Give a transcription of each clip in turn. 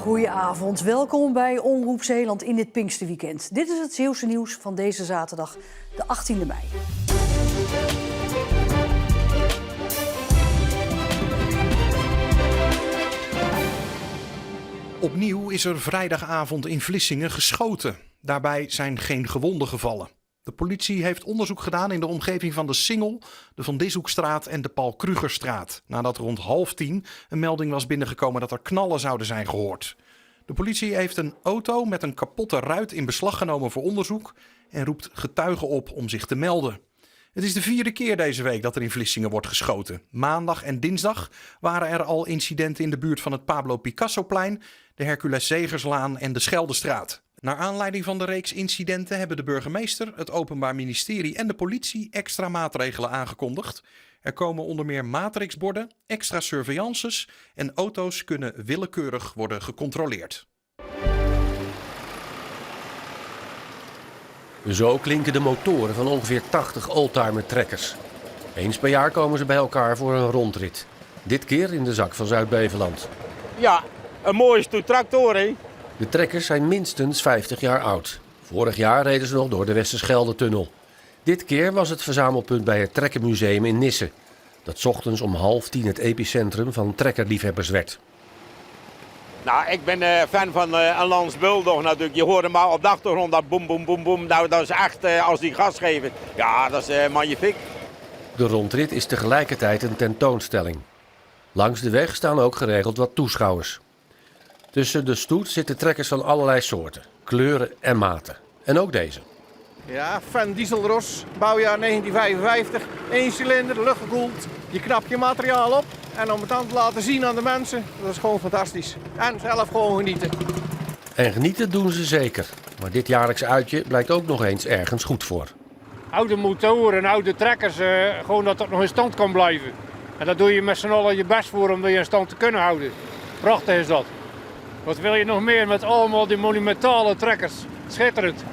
Goedenavond, welkom bij Omroep Zeeland in dit Pinksterweekend. Dit is het Zeeuwse nieuws van deze zaterdag, de 18e mei. Opnieuw is er vrijdagavond in Vlissingen geschoten. Daarbij zijn geen gewonden gevallen. De politie heeft onderzoek gedaan in de omgeving van de Singel, de Van Dishoekstraat en de Paul Krugerstraat. Nadat rond 9:30 een melding was binnengekomen dat er knallen zouden zijn gehoord. De politie heeft een auto met een kapotte ruit in beslag genomen voor onderzoek en roept getuigen op om zich te melden. Het is de 4e keer deze week dat er in Vlissingen wordt geschoten. Maandag en dinsdag waren er al incidenten in de buurt van het Pablo Picassoplein, de Hercules Zegerslaan en de Scheldestraat. Naar aanleiding van de reeks incidenten hebben de burgemeester, het Openbaar Ministerie en de politie extra maatregelen aangekondigd. Er komen onder meer matrixborden, extra surveillances en auto's kunnen willekeurig worden gecontroleerd. Zo klinken de motoren van ongeveer 80 oldtimer trekkers. Eens per jaar komen ze bij elkaar voor een rondrit. Dit keer in de zak van Zuid-Beveland. Ja, een mooie stoet tractor, hè? De trekkers zijn minstens 50 jaar oud. Vorig jaar reden ze nog door de Westerschelde-tunnel. Dit keer was het verzamelpunt bij het Trekkermuseum in Nisse, dat 's ochtends om 9:30 het epicentrum van trekkerliefhebbers werd. Nou, ik ben fan van een Lans Bulldog natuurlijk. Je hoorde maar op de achtergrond dat boem, boem, boem, boem. Nou, dat is echt, als die gas geven, ja, dat is magnifiek. De rondrit is tegelijkertijd een tentoonstelling. Langs de weg staan ook geregeld wat toeschouwers. Tussen de stoet zitten trekkers van allerlei soorten, kleuren en maten. En ook deze. Ja, Van Dieselros, bouwjaar 1955, 1 cilinder, luchtgekoeld. Je knapt je materiaal op en om het dan te laten zien aan de mensen, dat is gewoon fantastisch. En zelf gewoon genieten. En genieten doen ze zeker. Maar dit jaarlijks uitje blijkt ook nog eens ergens goed voor. Oude motoren, oude trekkers, gewoon dat het nog in stand kan blijven. En daar doe je met z'n allen je best voor om dat je in stand te kunnen houden. Prachtig is dat. Wat wil je nog meer met allemaal die monumentale trekkers? Schitterend.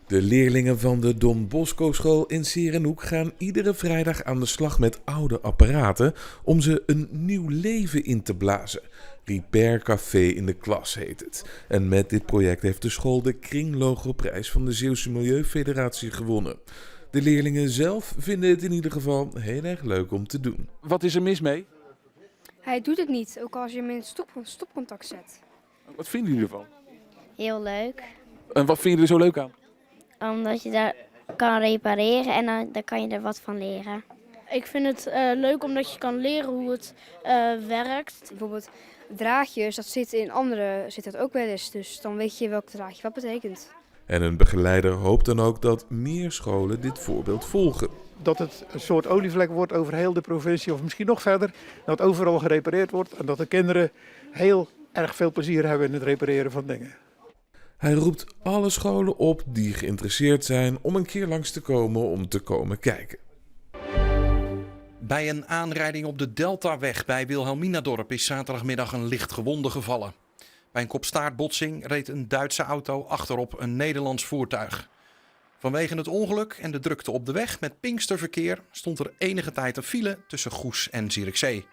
De leerlingen van de Don Bosco School in 's Heerenhoek gaan iedere vrijdag aan de slag met oude apparaten om ze een nieuw leven in te blazen. Repair Café in de klas heet het. En met dit project heeft de school de Kringlogoprijs van de Zeeuwse Milieufederatie gewonnen. De leerlingen zelf vinden het in ieder geval heel erg leuk om te doen. Wat is er mis mee? Hij doet het niet, ook als je hem in stopcontact zet. Wat vinden jullie ervan? Heel leuk, En wat vinden jullie er zo leuk aan? omdat je daar kan repareren en dan kan je er wat van leren. Ik vind het leuk omdat je kan leren hoe het werkt. Bijvoorbeeld draadjes, dat zit in andere zit dat ook wel eens. Dus dan weet je welk draadje wat betekent. En een begeleider hoopt dan ook dat meer scholen dit voorbeeld volgen. Dat het een soort olievlek wordt over heel de provincie of misschien nog verder. Dat overal gerepareerd wordt en dat de kinderen heel erg veel plezier hebben in het repareren van dingen. Hij roept alle scholen op die geïnteresseerd zijn om een keer langs te komen om te komen kijken. Bij een aanrijding op de Deltaweg bij Wilhelminadorp is zaterdagmiddag een licht gewonde gevallen. Bij een kopstaartbotsing reed een Duitse auto achterop een Nederlands voertuig. Vanwege het ongeluk en de drukte op de weg met Pinksterverkeer stond er enige tijd een file tussen Goes en Zierikzee.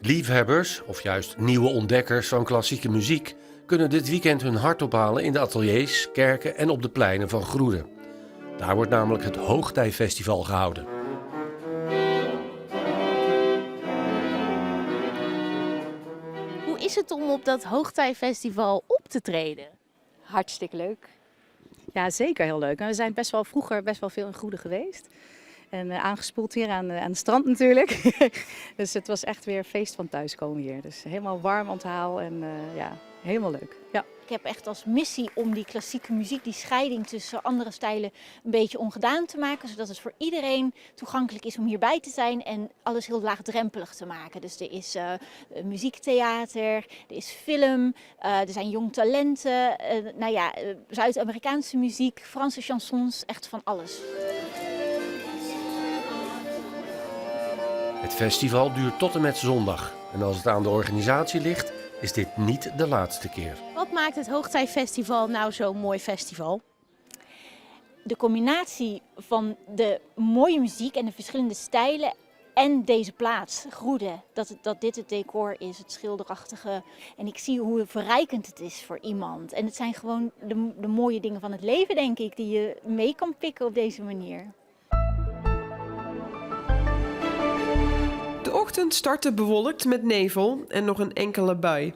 Liefhebbers, of juist nieuwe ontdekkers van klassieke muziek, kunnen dit weekend hun hart ophalen in de ateliers, kerken en op de pleinen van Groene. Daar wordt namelijk het Hoogtijfestival gehouden. Hoe is het om op dat Hoogtijfestival op te treden? Hartstikke leuk. Ja, zeker heel leuk. En we zijn vroeger best wel veel in Groene geweest. En aangespoeld hier aan het strand natuurlijk. Dus het was echt weer feest van thuiskomen hier. Dus helemaal warm onthaal en ja, helemaal leuk. Ja. Ik heb echt als missie om die klassieke muziek, die scheiding tussen andere stijlen, een beetje ongedaan te maken. Zodat het voor iedereen toegankelijk is om hierbij te zijn en alles heel laagdrempelig te maken. Dus er is muziektheater, er is film, er zijn jong talenten, Zuid-Amerikaanse muziek, Franse chansons, echt van alles. Het festival duurt tot en met zondag. En als het aan de organisatie ligt, is dit niet de laatste keer. Wat maakt het Hoogtijfestival nou zo'n mooi festival? De combinatie van de mooie muziek en de verschillende stijlen en deze plaats, Groede, dat dit het decor is, het schilderachtige. En ik zie hoe verrijkend het is voor iemand. En het zijn gewoon de mooie dingen van het leven, denk ik, die je mee kan pikken op deze manier. De ochtend startte bewolkt met nevel en nog een enkele bui.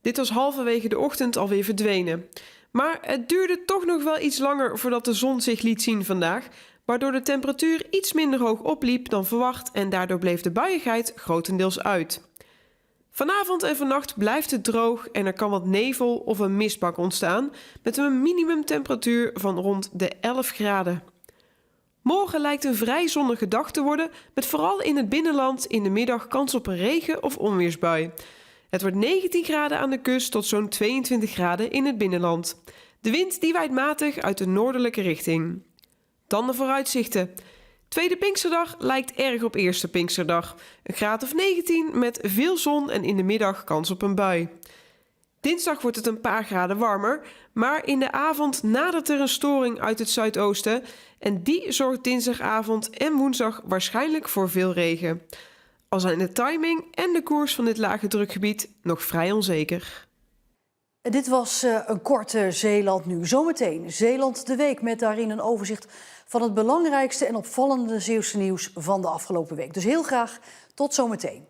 Dit was halverwege de ochtend alweer verdwenen. Maar het duurde toch nog wel iets langer voordat de zon zich liet zien vandaag, waardoor de temperatuur iets minder hoog opliep dan verwacht en daardoor bleef de buiigheid grotendeels uit. Vanavond en vannacht blijft het droog en er kan wat nevel of een mistbak ontstaan met een minimumtemperatuur van rond de 11 graden. Morgen lijkt een vrij zonnige dag te worden, met vooral in het binnenland in de middag kans op een regen- of onweersbui. Het wordt 19 graden aan de kust tot zo'n 22 graden in het binnenland. De wind die waait matig uit de noordelijke richting. Dan de vooruitzichten. Tweede Pinksterdag lijkt erg op eerste Pinksterdag. Een graad of 19 met veel zon en in de middag kans op een bui. Dinsdag wordt het een paar graden warmer, maar in de avond nadert er een storing uit het zuidoosten en die zorgt dinsdagavond en woensdag waarschijnlijk voor veel regen. Al zijn de timing en de koers van dit lage drukgebied nog vrij onzeker. Dit was een korte Zeeland nu. Zometeen Zeeland de Week met daarin een overzicht van het belangrijkste en opvallende Zeeuwse nieuws van de afgelopen week. Dus heel graag tot zometeen.